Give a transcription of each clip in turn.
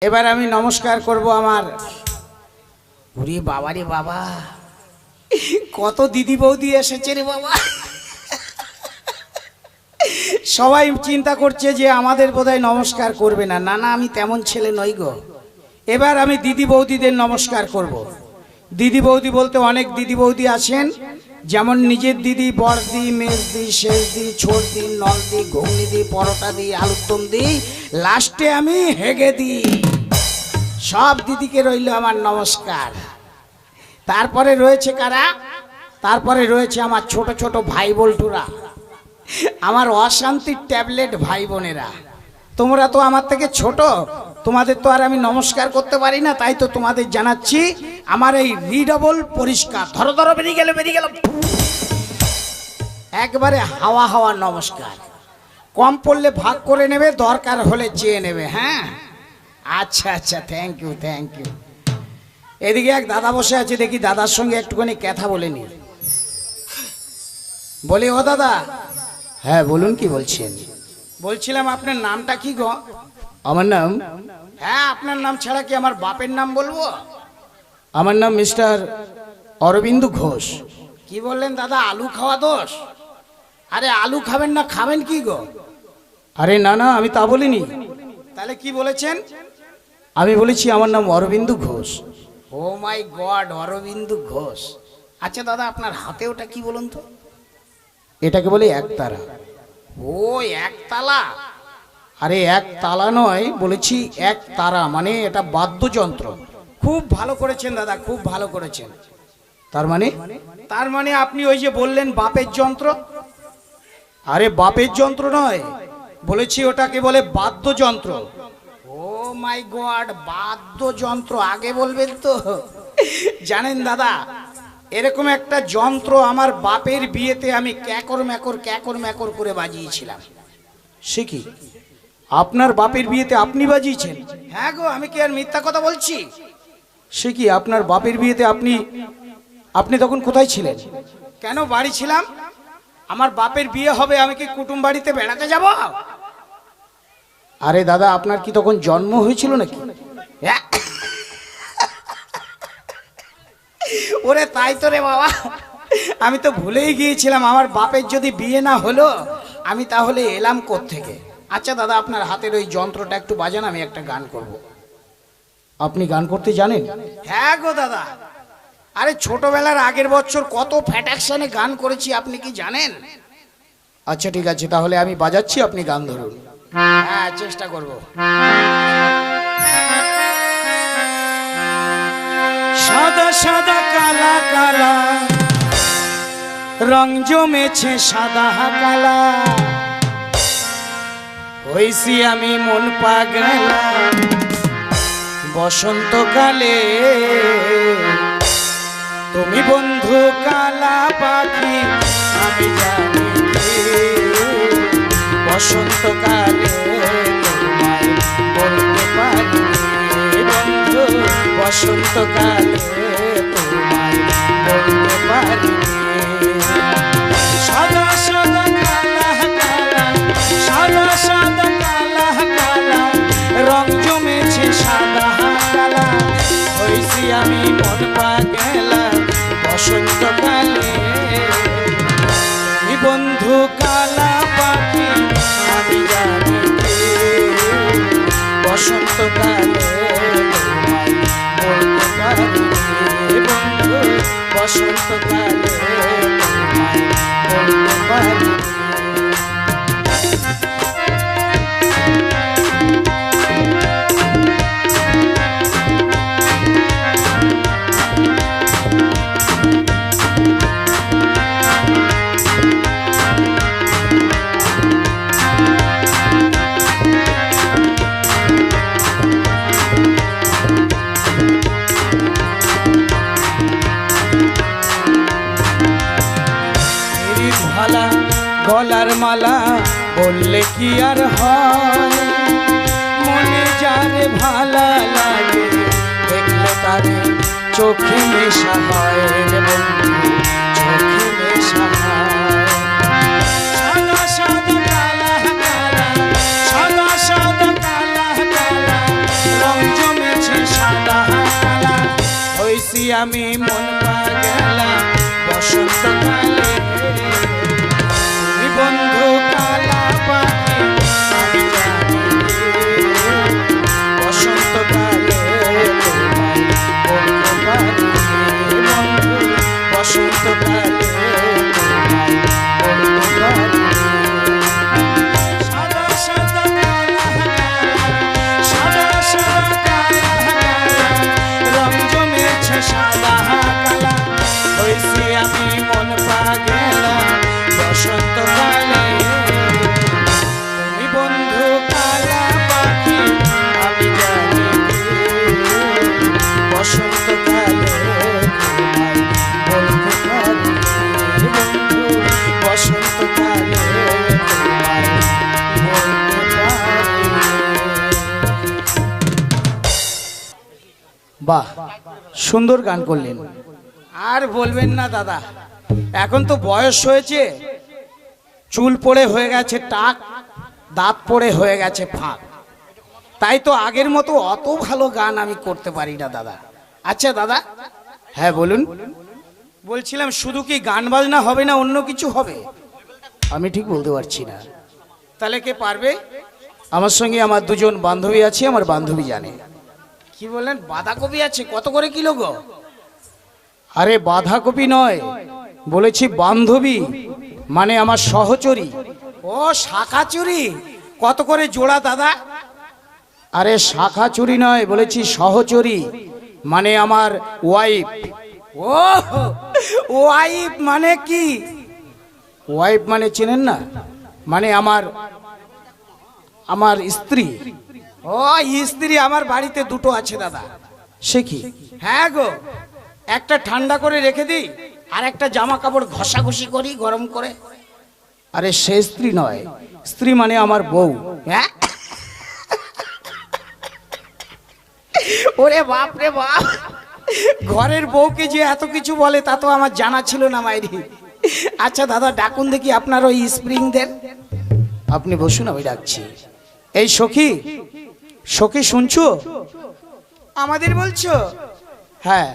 এবার আমি নমস্কার করব আমার ওরে বাবা রে বাবা, কত দিদি বৌদি এসেছে রে বাবা। সবাই চিন্তা করছে যে আমাদের বোধহয় নমস্কার করবে না। না না, আমি তেমন ছেলে নই গো। এবার আমি দিদি বৌদিদের নমস্কার করব। দিদি বৌদি বলতে অনেক দিদি বৌদি আছেন, যেমন নিজের দিদি, বড়দি, মেজদি, শেষদি, ছোটদি, নলদি, ঘুগনি দি, পরোটা দি, আলুর দম দি, লাস্টে আমি হেগে দিই। সব দিদিকে রইল আমার নমস্কার। তারপরে রয়েছে কারা? তারপরে রয়েছে আমার ছোট ছোট ভাই বল্টুরা, আমার অশান্তির ট্যাবলেট ভাই বোনেরা। তোমরা তো আমার থেকে ছোট, তোমাদের তো আর আমি নমস্কার করতে পারি না, তাই তো তোমাদের জানাচ্ছি আমার এই রিডেবল পরিষ্কার। ধরো ধরো, বেরিয়ে গেল বেরিয়ে গেল, একবারে হাওয়া হাওয়া নমস্কার। কম পড়লে ভাগ করে নেবে, দরকার হলে চেয়ে নেবে। হ্যাঁ, আচ্ছা আচ্ছা, থ্যাংক ইউ থ্যাংক ইউ। এদিকে এক দাদা বসে আছে, দেখি দাদার সঙ্গে একটুখানি কথা বলে নি। বলি, ও দাদা। হ্যাঁ বলুন, কি বলছেন? বলছিলাম আপনার নামটা কি গো? আমার নাম? হ্যাঁ, আপনার নাম ছাড়া কি আমার বাপের নাম বলবো? আমার নাম মিস্টার অরবিন্দ ঘোষ। কি বললেন দাদা, আলু খাওয়া দোষ? আরে আলু খাবেন না, খাবেন কি গো? আরে না না, আমি তা বলিনি। তাহলে কি বলেছেন? আমি বলেছি আমার নাম অরবিন্দ ঘোষ। ও মাই গড, অরবিন্দ ঘোষ। আচ্ছা দাদা, আপনার হাতে ওটা কি বলুন তো? এটাকে বলে একতারা। ও একতালা? আরে একতালা নয়, বলেছি এক তারা, মানে এটা বাদ্যযন্ত্র। খুব ভালো করেছেন দাদা, খুব ভালো করেছেন। তার মানে? তার মানে আপনি ওই যে বললেন বাপের যন্ত্র। আরে বাপের যন্ত্র নয়, বলেছি ওটাকে বলে বাদ্যযন্ত্র। ও মাই গড, বাদ্যযন্ত্র আগে বলবেন তো। জানেন দাদা, এরকম একটা যন্ত্র আমার বাপের বিয়েতে আমি ক্যাকর ম্যাকর করে বাজিয়েছিলাম। সে কি, আপনার বাপের বিয়েতে আপনি বাজিয়েছেন? হ্যাঁ গো, আমি কি আর মিথ্যা কথা বলছি? সে কি, আপনার বাপের বিয়েতে আপনি তখন কোথায় ছিলেন? কেন, বাড়ি ছিলাম। আমার বাপের বিয়ে হবে, আমি কি কুটুম বাড়িতে বেড়াতে যাব? আরে দাদা, আপনার কি তখন জন্ম হয়েছিল নাকি? ওরে তাই তো রে বাবা, আমি তো ভুলেই গিয়েছিলাম। আমার বাপের যদি বিয়ে না হলো, আমি তাহলে এলাম কোত্থেকে? আচ্ছা দাদা, আপনার হাতের ওই যন্ত্রটা একটু বাজান, আমি একটা গান করব। আপনি গান করতে জানেন? হ্যাঁ গো দাদা, আরে ছোটবেলার আগের বছর কত ফ্যাটাকশনে গান করেছি, আপনি কি জানেন? আচ্ছা ঠিক আছে, তাহলে আমি বাজাচ্ছি, আপনি গান ধরুন। হ্যাঁ, চেষ্টা করব। সাদা সাদা কালা কালা রং জমেছে, সাদা কালা হইছি আমি মন পাগলা বসন্তকালে। তুমি বন্ধু কালা পাখি, আমি জানি বসন্তকালে তোমায় বলতে পারি বন্ধু, বসন্তকালে তোমায় বলতে পারি। সাদা সাদা কালা কালা, সাদা সাদা কালা কালা রং জমেছে, সাদা কালা হইছি আমি মন পাগলা বসন্তকালে। বন্ধু কালা পাখি, আমি জানি বসন্তকালে তোমায় বলতে পারি বন্ধু, বসন্তকালে তোমায় বলতে পারি। গলার মালা বললে কি আর হয়, মনে যারে ভালা লাগে দেখলে তারে চোখে নেশা হয় রে বন্ধু, চোখে নেশা হয়। সাদা সাদা কালা কালা, সাদা সাদা কালা কালা রং হইছি আমি মন পাগলা বসন্তকালে তুমি বন্ধু কালা পাখি আমি জানি বসন্তকালে তোমায় বলতে পারি বন্ধু বসন্তকালে তোমায় বলতে পারি আমি মন পাগলা বসন্তকালে তুমি বন্ধু কালা পাখি আমি জানি বসন্তকালে তোমায় বলতে পারি বন্ধু বসন্তকালে তোমায় বলতে পারি। বাহ, সুন্দর গান করলেন। আর বলবেন না দাদা, এখন তো বয়স হয়েছে, চুল পড়ে হয়ে গেছে টাক, দাঁত পড়ে হয়ে গেছে ফাঁক, তাই তো আগের মতো অত ভালো গান আমি করতে পারি না দাদা। আচ্ছা দাদা, হ্যাঁ বলুন। বলছিলাম শুধু কি গান বাজনা হবে না অন্য কিছু হবে? আমি ঠিক বলতে পারছি না। তাহলে কে পারবে? আমার সঙ্গে আমার দুজন বান্ধবী আছে, আমার বান্ধবী জানে। কি বললেন? বাঁধাকপি আছে? কত করে কিলো গো? আরে বাঁধাকপি নয়, বলেছি বান্ধবী, মানে আমার সহচরী। ও শাখাচুরি, কত করে জোড়া দাদা? আরে শাখাচুরি নয়, বলেছি সহচরী, মানে আমার ওয়াইফ। ও ওয়াইফ মানে কি? ওয়াইফ মানে চেনেন না? মানে আমার স্ত্রী। ও স্ত্রী আমার বাড়িতে দুটো আছে দাদা। সে কি? হ্যাঁ গো, একটা ঠান্ডা করে রেখে দিই আর একটা জামা কাপড় ঘষাঘষি করি গরম করে। আরে সে স্ত্রী নয়, স্ত্রী মানে আমার বউ। হ্যাঁ, ওরে বাপ রে বাপ, ঘরের বউকে যে এত কিছু বলে তা তো আমার জানা ছিল না মাইরি। আচ্ছা দাদা, ডাকুন দেখি আপনার ওই স্প্রিংদের। আপনি বসুন, আমি ডাকছি। এই সখী, সখী শুনছো? আমাদের বলছো? হ্যাঁ,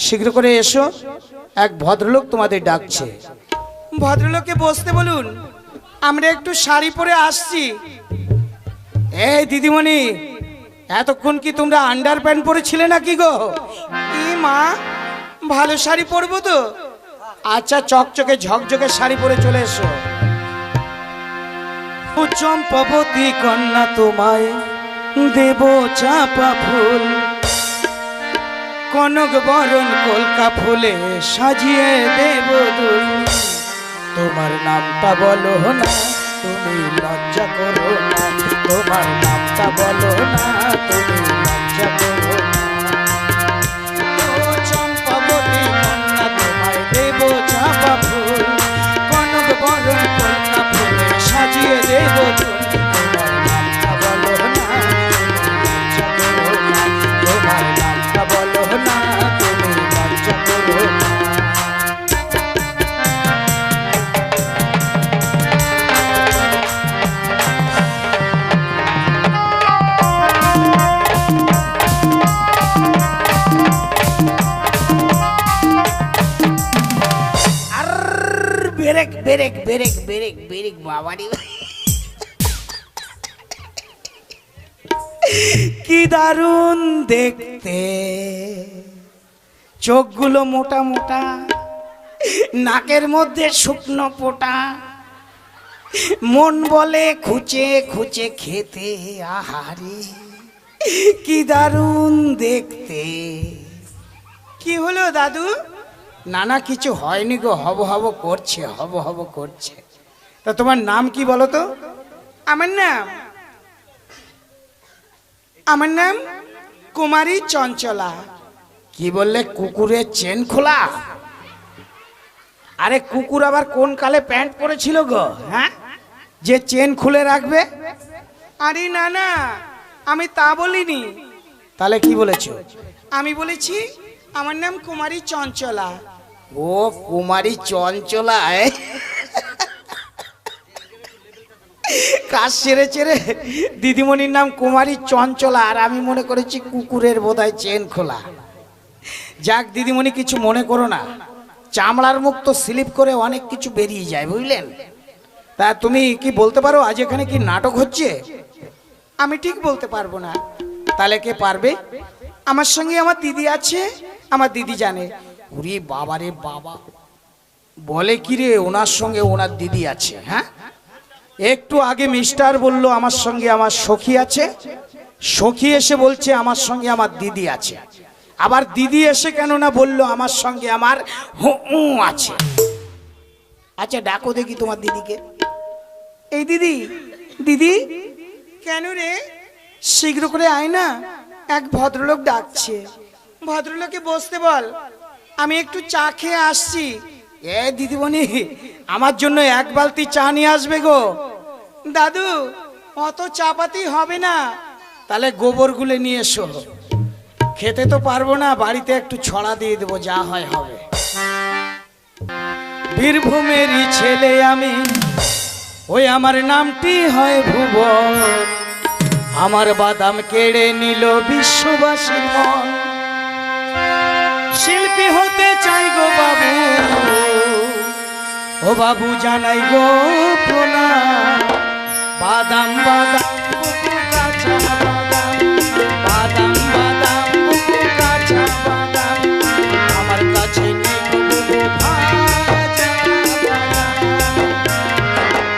শীঘ্র করে এসো, এক ভদ্রলোক তোমাদের ডাকছে। ভদ্রলোককে বসতে বলুন, আমরা একটু শাড়ি পরে আসছি। এই দিদিমণি, এতক্ষণ কি তোমরা আন্ডার প্যান্ট পরেছিলে নাকি গো? ই মা, ভালো শাড়ি পরবো তো? আচ্ছা, চকচকে ঝকঝকে শাড়ি পরে চলে এসো। চম্পাবতী কন্যা তোমায় দেব চাপা ফুল, কনক বরণ কলকা ফুলে সাজিয়ে দেব দুল। তোমার নামটা বলো না, তুমি লজ্জা করো না, তোমার নামটা বলো না, তুমি লজ্জা করো না। ও চম্পাবতী কন্যা তোমায় দেব চাপা ফুল, কনক বরণ কলকা ফুলে সাজিয়ে দেব দুল। তোমার নামটা বলো না, তুমি লজ্জা করো না, তোমার নামটা বলো না, তুমি লজ্জা করো না। বেরেক বেরেক বেরেক বেরেক বেরেক বাবারি, কি দারুণ দেখতে, চোখগুলো মোটা মোটা, নাকের মধ্যে শুকনো পোটা, মন বলে খুঁচে খুঁচে খেতে, আহারে কি দারুণ দেখতে। কি হলো দাদু? নানা কিছু হয়নি গো, হব হব করছে, হব হব করছে। তা তোমার নাম কি বলো তো? আমার নাম কুমারী চঞ্চলা। কি বললে? কুকুরের চেন খোলা? আরে কুকুর আবার কোন কালে প্যান্ট পরেছিল গো, হ্যাঁ, যে চেন খুলে রাখবে? আরে না না, আমি তা বলিনি। তাহলে কি বলেছো? আমি বলেছি আমার নাম কুমারী চঞ্চলা। ও কুমারী চঞ্চলা, কাজ ছেড়ে ছেড়ে দিদিমণির নাম কুমারী চঞ্চলা, আর আমি মনে করেছি কুকুরের বোধহয় চেন খোলা। যাক দিদিমণি, কিছু মনে করো না, চামড়ার মুখ তো স্লিপ করে অনেক কিছু বেরিয়ে যায়, বুঝলেন? তা তুমি কি বলতে পারো আজ এখানে কি নাটক হচ্ছে? আমি ঠিক বলতে পারবো না। তাহলে কে পারবে? আমার সঙ্গে আমার দিদি আছে, আমার দিদি জানে। ওরে বাবা রে বাবা, বলে কি রে ওনার সঙ্গে ওনার দিদি আছে? হ্যাঁ, একটু আগে মিস্টার বলল আমার সঙ্গে আমার সখী আছে, সখী এসে বলছে আমার সঙ্গে আমার দিদি আছে, আবার দিদি এসে কেন না বললো আমার সঙ্গে আমার আছে। আচ্ছা ডাকো দেখি তোমার দিদিকে। এই দিদি, দিদি। কেন রে? শীঘ্র করে আয় না, এক ভদ্রলোক ডাকছে। ভদ্রলোকে বসতে বল, আমি একটু চা খেয়ে আসছি। এ দিদিমণি, আমার জন্য এক বালতি চা নিয়ে আসবে গো। দাদু, অত চাপাতি হবে না। তাহলে গোবর গুলে নিয়ে এসো। খেতে তো পারবো না, বাড়িতে একটু ছড়া দিয়ে দেবো, যা হয় হবে। বীরভূমেরই ছেলে আমি, ওই আমার নামটি হয় ভুবন। আমার বাদাম কেড়ে নিল বিশ্ববাসীর মন। শিল্পী হতে চাই গো বাবু, ও বাবু জানাই গো প্রণাম। বাদাম বাদাম বুকু কাঁচা বাদাম, বাদাম বাদাম বুকু কাঁচা বাদাম, আমার কাছে নেই গো বুকু ভাজা বাদাম,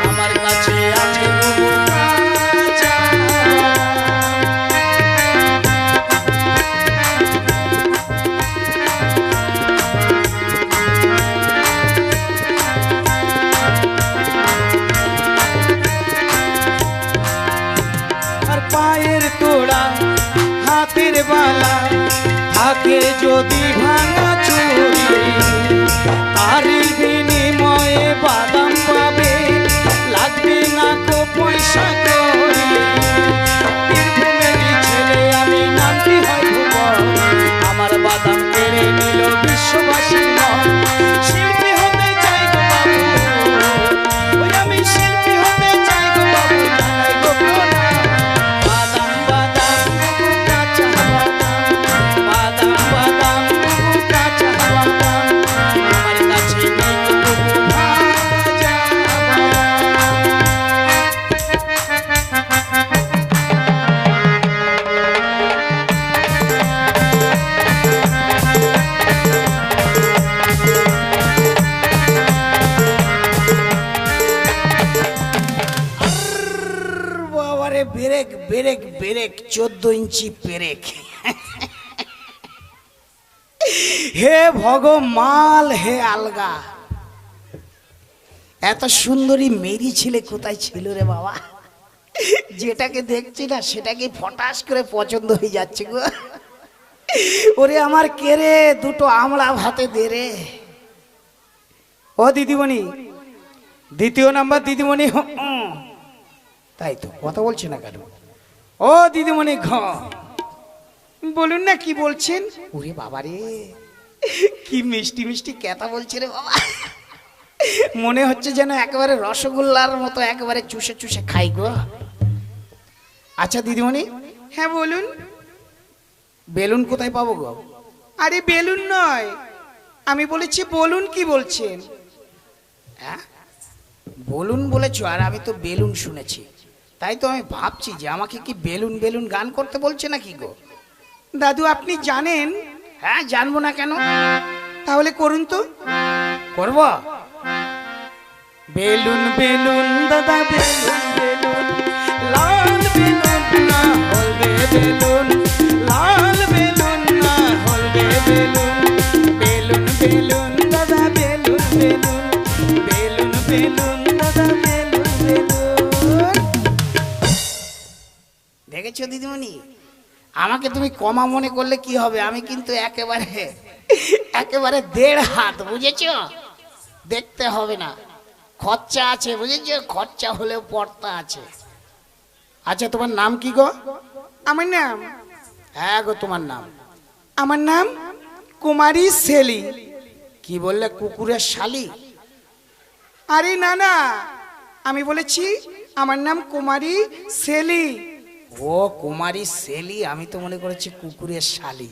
আমার কাছে আছে বুকু কাঁচা। পায়ের তোড়া হাতের বালা থাকে যদি ভাঙা চুরি, তার বিনিময়ে বাদাম পাবে, লাগবে না কো পয়সা করি। বীরভূমেরই ছেলে আমি, নামটি হয় ভুবন। আমার বাদাম কেড়ে নিল বিশ্ববাসীর মন। শিল্পী হতে চাই গো বাবু, ওই আমি শিল্পী হতে চাই গো বাবু, জানাই গো প্রণাম। ব্রেক ব্রেক ব্রেক, 14 ইঞ্চি ব্রেক। হে ভগমাল, হে আলগা, এত সুন্দরী মেরি ছেলে কোথায় ছিল রে বাবা? যেটাকে দেখছি না সেটাকে ফটাস করে পছন্দ হয়ে যাচ্ছে গো। ওরে আমার কে রে, দুটো আমড়া ভাতে দে রে। ও দিদিমণি, দ্বিতীয় নাম্বার দিদিমণি। তাই তো, কথা বলছে না কেন? ও দিদিমণি ঘ, বলুন না কি বলছেন। ওরে বাবা রে, কি মিষ্টি মিষ্টি কথা বলছে রে বাবা, মনে হচ্ছে যেন একেবারে রসগোল্লার মতো একেবারে চুষে চুষে খাই গো। আচ্ছা দিদিমণি। হ্যাঁ বলুন। বেলুন কোথায় পাবো গো? আরে বেলুন নয়, আমি বলেছি বলুন, কি বলছেন? হ্যাঁ বলুন বলেছো, আর আমি তো বেলুন শুনেছি। তাই তো আমি ভাবছি যে আমাকে কি বেলুন বেলুন গান করতে বলছে নাকি গো। দাদু আপনি জানেন? হ্যাঁ জানবো না কেন, তাহলে করুন তো। করব। বেলুন বেলুন দাদা বেলুন বেলুন, লাল বেলুন না হলদে বেলুন, লাল বেলুন না হলদে বেলুন, বেলুন বেলুন দাদা বেলুন বেলুন, বেলুন বেলুন দাদা বেলুন বেলুন। দেখেছো দিদিমণি, আমাকে তুমি কমা মনে করলে কি হবে, আমি কিন্তু একেবারে একেবারে 1.5 হাত, বুঝেছো? দেখতে হবে না, খরচা আছে, বুঝেছো? খরচা হলেও পড়তা আছে। আচ্ছা তোমার নাম কি গো? আমার নাম? হ্যাঁ গো তোমার নাম? আমার নাম কুমারী সেলি। কি বললে, কুকুরের শালি? আরে না না, আমি বলেছি আমার নাম কুমারী সেলি। ও কুমারী সেলি, আমি তো মনে করেছি কুকুরের শালি।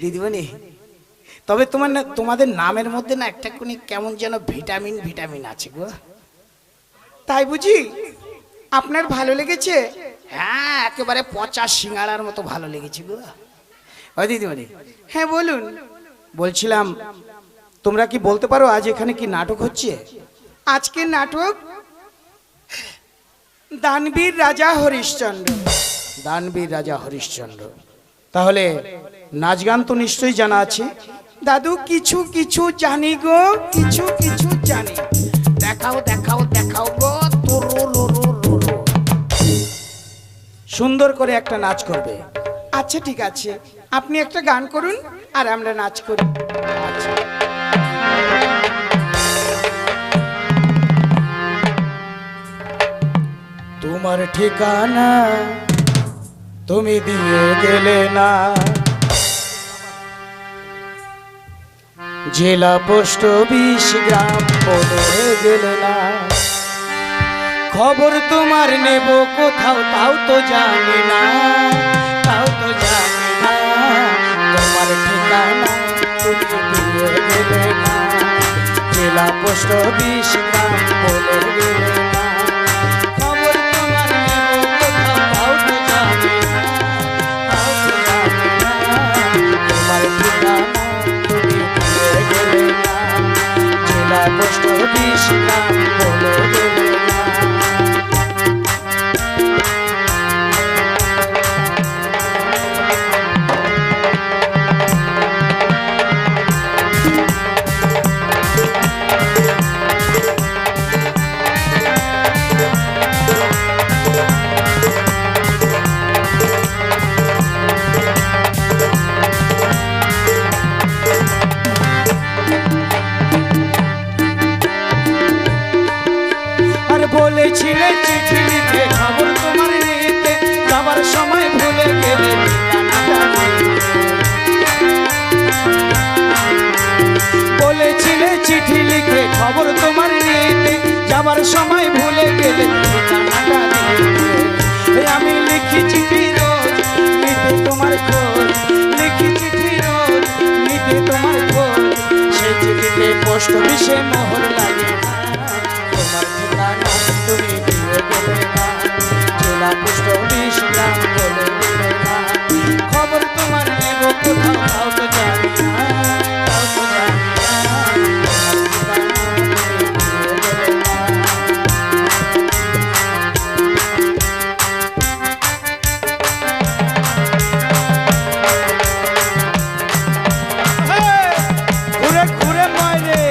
দিদিমণি, তবে তোমাদের নামের মধ্যে না একটা কোনি কেমন যেন ভিটামিন ভিটামিন আছে গো। তাই বুঝি? আপনার ভালো লেগেছে? হ্যাঁ, একেবারে পচা সিঙ্গাড়ার মতো ভালো লেগেছে গো। ও দিদিমণি, হ্যাঁ বলুন। বলছিলাম, তোমরা কি বলতে পারো আজ এখানে কি নাটক হচ্ছে? আজকে নাটক দানবীর রাজা হরিশ্চন্দ্র। দানবীর রাজা হরিশ্চন্দ্র। তাহলে নাচ গান তো নিশ্চয়ই জানা আছে? দাদু কিছু কিছু জানি গো, কিছু কিছু জানি। দেখাও দেখাও দেখাও গো। সুন্দর করে একটা নাচ করবে। আচ্ছা ঠিক আছে, আপনি একটা গান করুন আর আমরা নাচ করি। আচ্ছা। তোমার ঠিকানা তুমি দিয়ে গেলে না, জেলা পোস্ট অফিস গ্রাম বলে গেলে না, খবর তোমার নেব কোথাও তাও তো জানি না, তাও তো জানি না। তোমার ঠিকানা তুমি দিয়ে গেলে না, জেলা পোস্ট অফিস গ্রাম বলে গেলে না, খবর তোমার নেব কোথাও তাও তো জানি না, তাও তো জানি না। তোমার ঠিকানা তুমি দিয়ে গেলে না, জেলা পোস্ট অফিস গ্রাম বলে গেলে না। বলেছিলে চিঠি লিখে খবর তোমার নিতে, যাবার সময় ভুলে গেলে বলেছিলে চিঠি লিখে খবর তোমার নিতে, যাবার সময় ভুলে গেলে আমি লিখি চিঠি রোজ নিতে তোমার খোঁজ, লিখি চিঠি রোজ নিতে তোমার খোঁজ, সেই চিঠিতে পোস্ট অফিসে মোহর লাগে না। তোমার ঠিকানা তুমি দিয়ে গেলে না, জেলা পোস্ট অফিস গ্রাম বলে গেলে না, খবর তোমার নেব কোথাও তাও তো জানি না, তাও তো জানি না। তোমার ঠিকানা তুমি দিয়ে গেলে না। ঘুরে ঘুরে মারে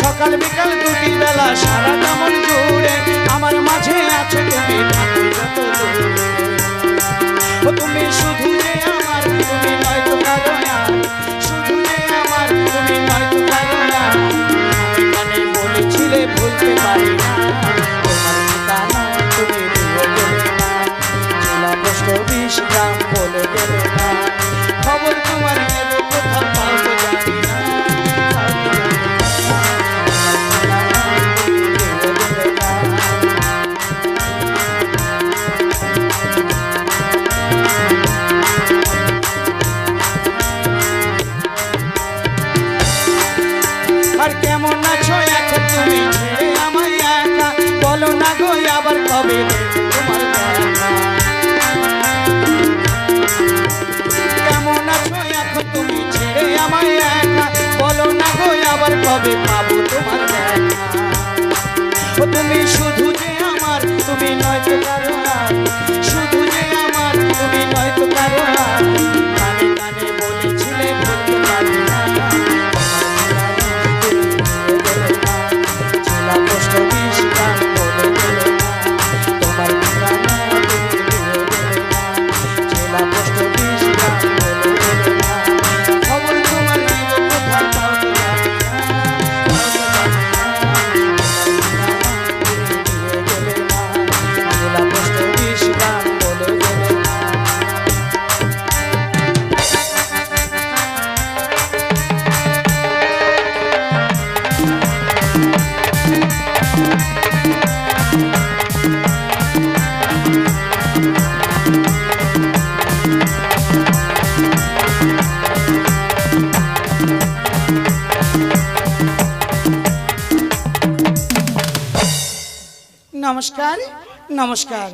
সকাল বিকাল দুটি বেলা সারা যেমন জুড়ে আমার মাঝে আছো তুমি, তুমি শুধু যে আমার, তুমি নয়তো কারো না, শুধু যে আমার, তুমি নয়তো কারো না। মানে বলেছিলে ভুলতে পারি না, তোমার ঠিকানা তুমি দিয়ে গেলে না, জেলা পোস্ট অফিস গ্রাম বলে গেলে না, খবর তোমার নেব কোথাও তাও তো জানি না, তাও তো জানি না। আর কেমন আছো এখন তুমি ছেড়ে আমায় একা, বলো না গো আবার কবে তোমার দেখা। কেমন আছো এখন তুমি ছেড়ে আমায় একা, বলো না গো আবার কবে পাবো তোমার দেখা। তুমি শুধু যে আমার, তুমি নয়তো কারো না, শুধু যে আমার, তুমি নয়তো কারো না। কানে কানে বলেছিলে বলতে পারি না, জেলা পোস্ট অফিস গ্রাম বলে গেলে না, তোমার ঠিকানা তুমি দিয়ে গেলে না, নমস্কার নমস্কার।